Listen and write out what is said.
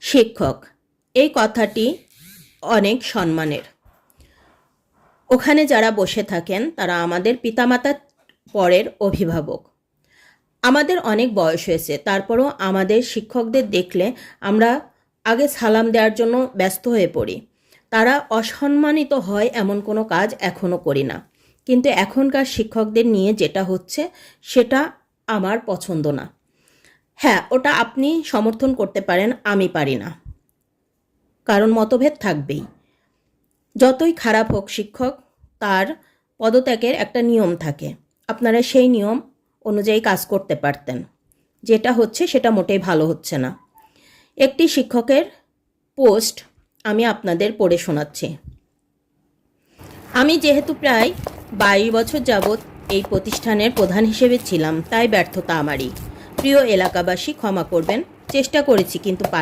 শিক্ষক এই কথাটি অনেক সম্মানের। ওখানে যারা বসে থাকেন তারা আমাদের পিতামাতার পরের অভিভাবক। আমাদের অনেক বয়স হয়েছে, তারপরও আমাদের শিক্ষকদের দেখলে আমরা আগে সালাম দেওয়ার জন্য ব্যস্ত হয়ে পড়ি। তারা অসম্মানিত হয় এমন কোনো কাজ এখনও করি না। কিন্তু এখনকার শিক্ষকদের নিয়ে যেটা হচ্ছে সেটা আমার পছন্দ না। হ্যাঁ, ওটা আপনি সমর্থন করতে পারেন, আমি পারি না, কারণ মতভেদ থাকবেই। যতই খারাপ হোক শিক্ষক, তার পদত্যাগের একটা নিয়ম থাকে। আপনারা সেই নিয়ম অনুযায়ী কাজ করতে পারতেন। যেটা হচ্ছে সেটা মোটেই ভালো হচ্ছে না। একটি শিক্ষকের পোস্ট আমি আপনাদের পড়ে শোনাচ্ছি। আমি যেহেতু প্রায় 22 বছর যাবৎ এই প্রতিষ্ঠানের প্রধান হিসেবে ছিলাম, তাই ব্যর্থতা আমারই। প্রিয় এলাকাবাসী, ক্ষমা করবেন, চেষ্টা করেছি কিন্তু পারি